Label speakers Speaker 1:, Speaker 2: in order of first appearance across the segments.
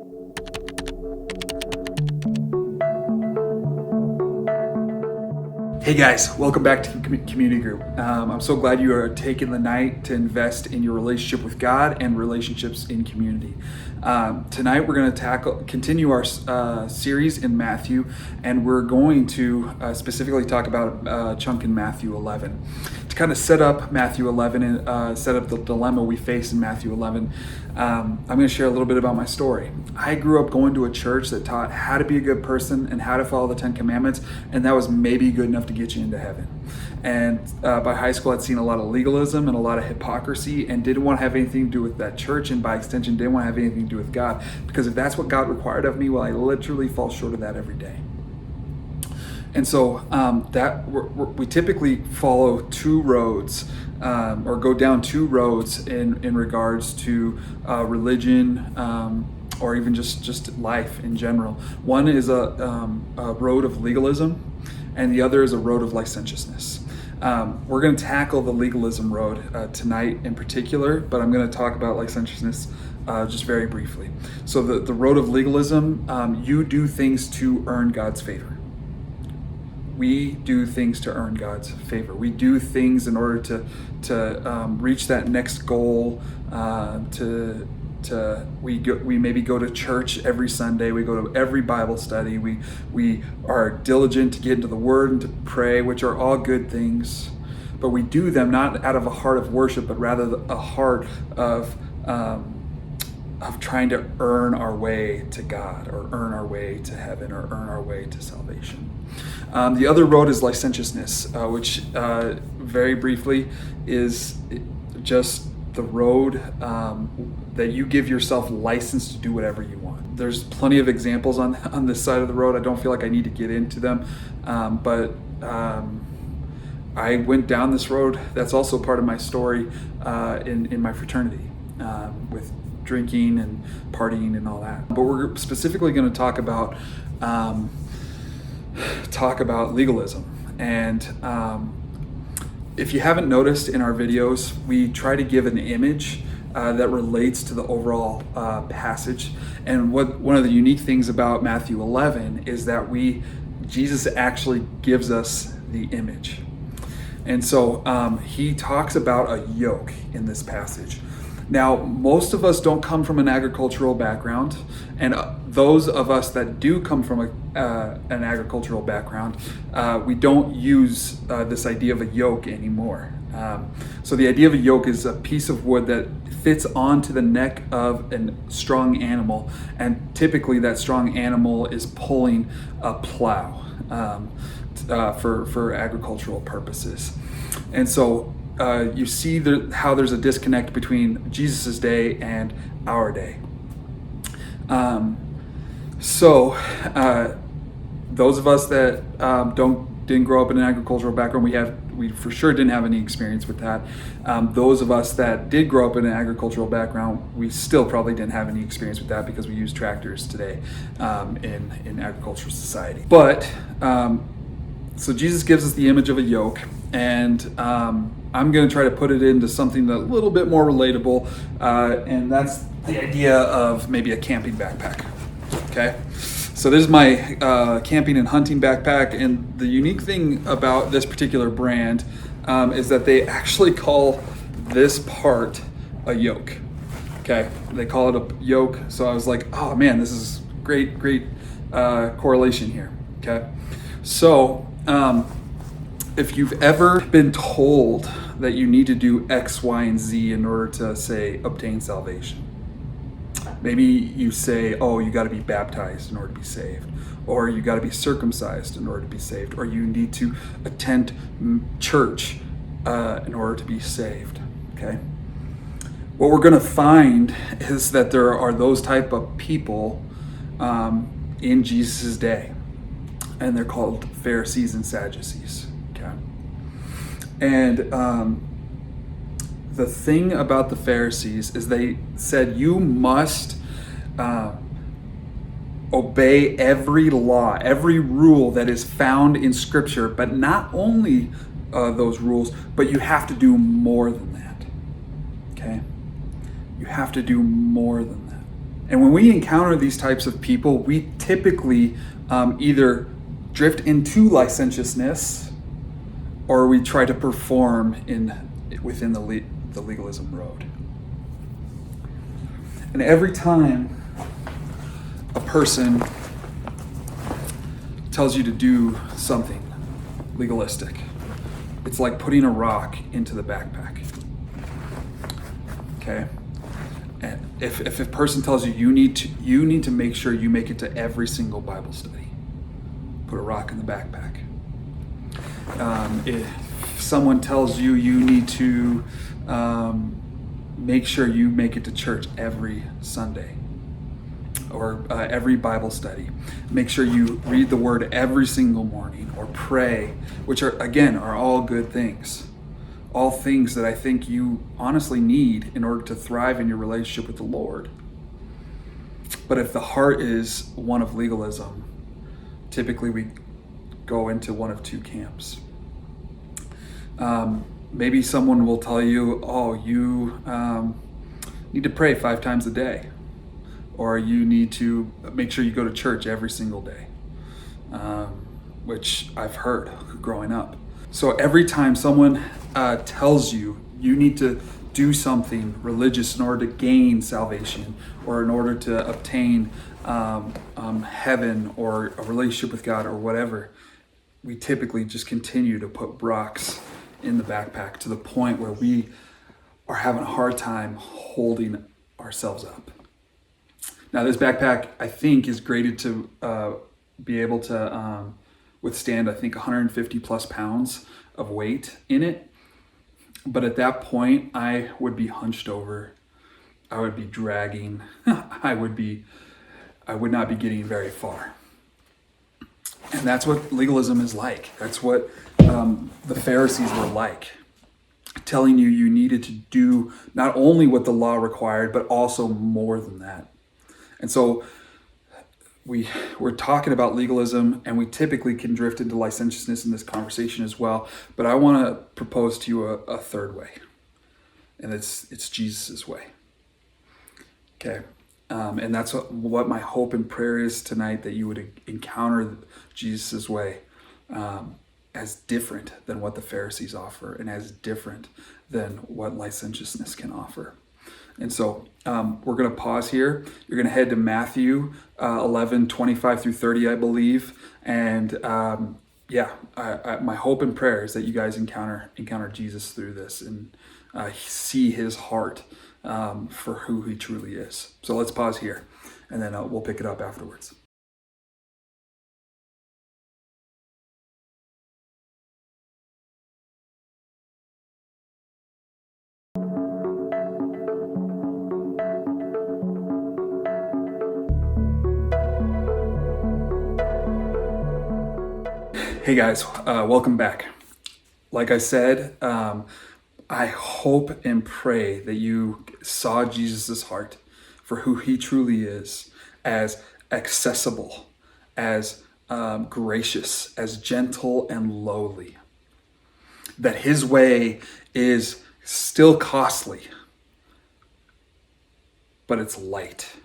Speaker 1: Hey guys, welcome back to the community group. I'm so glad you are taking the night to invest in your relationship with God and relationships in community. Tonight we're going to continue our series in Matthew, and we're going to specifically talk about a chunk in Matthew 11. To kind of set up Matthew 11 and set up the dilemma we face in Matthew 11, I'm going to share a little bit about my story. I grew up going to a church that taught how to be a good person and how to follow the 10 Commandments, and that was maybe good enough to get you into heaven. And by high school, I'd seen a lot of legalism and a lot of hypocrisy and didn't want to have anything to do with that church, and by extension, didn't want to have anything to do with God. Because if that's what God required of me, well, I literally fall short of that every day. And so we typically follow two roads, or go down two roads in regards to religion, or even just life in general. One is a road of legalism, and the other is a road of licentiousness. We're going to tackle the legalism road tonight in particular, but I'm going to talk about licentiousness just very briefly. So the road of legalism, you do things to earn God's favor. We do things to earn God's favor. We do things in order to reach that next goal. We maybe go to church every Sunday. We go to every Bible study. We are diligent to get into the Word and to pray, which are all good things. But we do them not out of a heart of worship, but rather a heart of trying to earn our way to God, or earn our way to heaven, or earn our way to salvation. The other road is licentiousness, which very briefly is just the road that you give yourself license to do whatever you want. There's plenty of examples on this side of the road. I don't feel like I need to get into them, but I went down this road. That's also part of my story in my fraternity, with drinking and partying and all that. But we're specifically going to talk about legalism. And if you haven't noticed in our videos, we try to give an image that relates to the overall passage. And one of the unique things about Matthew 11 is that Jesus actually gives us the image. And so he talks about a yoke in this passage. Now, most of us don't come from an agricultural background, and those of us that do come from an agricultural background, we don't use this idea of a yoke anymore. So the idea of a yoke is a piece of wood that fits onto the neck of a strong animal, and typically that strong animal is pulling a plow for agricultural purposes. And so you see how there's a disconnect between Jesus' day and our day. So those of us that didn't grow up in an agricultural background, we for sure didn't have any experience with that. Those of us that did grow up in an agricultural background, we still probably didn't have any experience with that because we use tractors today in agricultural society. But so Jesus gives us the image of a yoke, and I'm going to try to put it into something that's a little bit more relatable, and that's the idea of maybe a camping backpack. Okay, so this is my camping and hunting backpack, and the unique thing about this particular brand is that they actually call this part a yoke. Okay, they call it a yoke, so I was like, oh man, this is great correlation here. Okay, so if you've ever been told that you need to do X, Y, and Z in order to, say, obtain salvation, maybe you say, oh, you got to be baptized in order to be saved, or you got to be circumcised in order to be saved, or you need to attend church in order to be saved. Okay, what we're going to find is that there are those type of people in Jesus' day, and they're called Pharisees and Sadducees. Okay, and the thing about the Pharisees is they said you must obey every law, every rule that is found in Scripture, but not only those rules, but you have to do more than that. Okay, you have to do more than that. And when we encounter these types of people, we typically either drift into licentiousness or we try to perform within the legalism road. And every time a person tells you to do something legalistic, it's like putting a rock into the backpack. Okay? And if a person tells you you need to make sure you make it to every single Bible study, put a rock in the backpack. If someone tells you you need to make sure you make it to church every Sunday or every Bible study, make sure you read the Word every single morning or pray, which are all good things. All things that I think you honestly need in order to thrive in your relationship with the Lord. But if the heart is one of legalism, typically we go into one of two camps. Maybe someone will tell you, oh, you need to pray 5 times a day, or you need to make sure you go to church every single day, which I've heard growing up. So every time someone tells you you need to do something religious in order to gain salvation or in order to obtain heaven or a relationship with God or whatever, we typically just continue to put rocks in the backpack to the point where we are having a hard time holding ourselves up. Now, this backpack, I think, is graded to be able to withstand, I think, 150 plus pounds of weight in it. But at that point, I would be hunched over. I would be dragging. I would not be getting very far. And that's what legalism is like. That's what the Pharisees were like, telling you needed to do not only what the law required, but also more than that. And so we're talking about legalism, and we typically can drift into licentiousness in this conversation as well. But I want to propose to you a third way, and it's Jesus's way. Okay, and that's what my hope and prayer is tonight, that you would encounter Jesus's way as different than what the Pharisees offer, and as different than what licentiousness can offer. And so we're going to pause here. You're going to head to Matthew 11, 25 through 30, I believe. And my hope and prayer is that you guys encounter Jesus through this and see his heart for who he truly is. So let's pause here, and then we'll pick it up afterwards. Hey guys, welcome back. Like I said, I hope and pray that you saw Jesus' heart for who he truly is, as accessible, as gracious, as gentle and lowly. That his way is still costly, but it's light.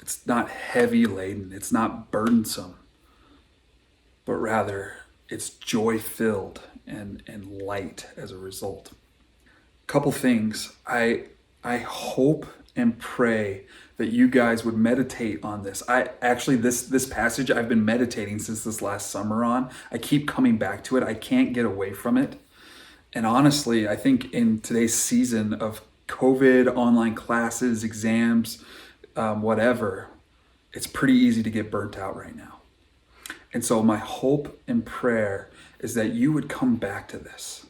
Speaker 1: It's not heavy laden. It's not burdensome. But rather, it's joy-filled and light as a result. Couple things. I hope and pray that you guys would meditate on this. This passage I've been meditating since this last summer on. I keep coming back to it. I can't get away from it. And honestly, I think in today's season of COVID, online classes, exams, whatever, it's pretty easy to get burnt out right now. And so my hope and prayer is that you would come back to this.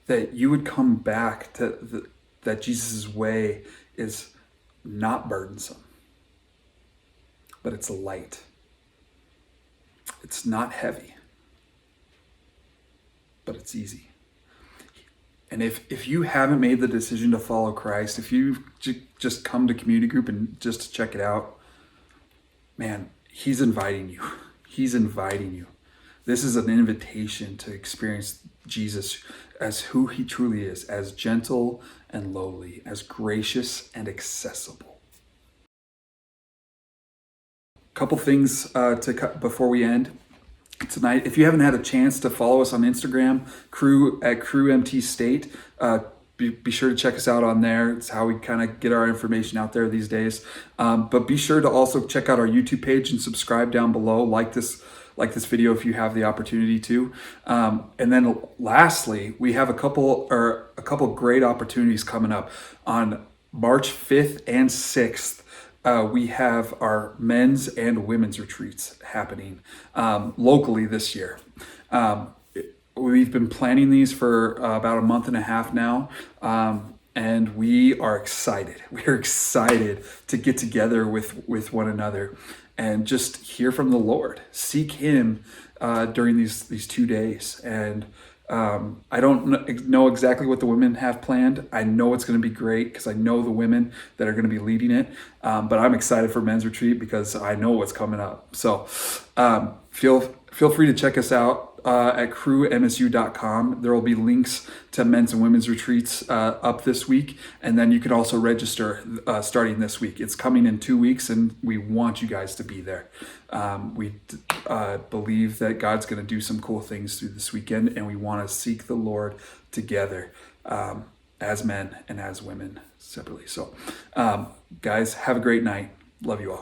Speaker 1: That you would come back to that Jesus' way is not burdensome, but it's light. It's not heavy, but it's easy. And if you haven't made the decision to follow Christ, if you've just come to community group and just to check it out, man, He's inviting you. He's inviting you. This is an invitation to experience Jesus as who he truly is, as gentle and lowly, as gracious and accessible. Couple things to cut before we end tonight. If you haven't had a chance to follow us on Instagram, Crew MT State, be sure to check us out on there. It's how we kind of get our information out there these days. But be sure to also check out our YouTube page and subscribe down below. Like this video if you have the opportunity to. And then lastly, we have a couple great opportunities coming up on March 5th and 6th. We have our men's and women's retreats happening locally this year. We've been planning these for about a month and a half now, and we are excited. We're excited to get together with one another and just hear from the Lord, seek Him during these 2 days. And I don't know exactly what the women have planned. I know it's going to be great because I know the women that are going to be leading it. But I'm excited for men's retreat because I know what's coming up. So feel free to check us out at crewmsu.com. There will be links to men's and women's retreats up this week. And then you can also register starting this week. It's coming in 2 weeks, and we want you guys to be there. We believe that God's going to do some cool things through this weekend, and we want to seek the Lord together as men and as women separately. So, guys, have a great night. Love you all.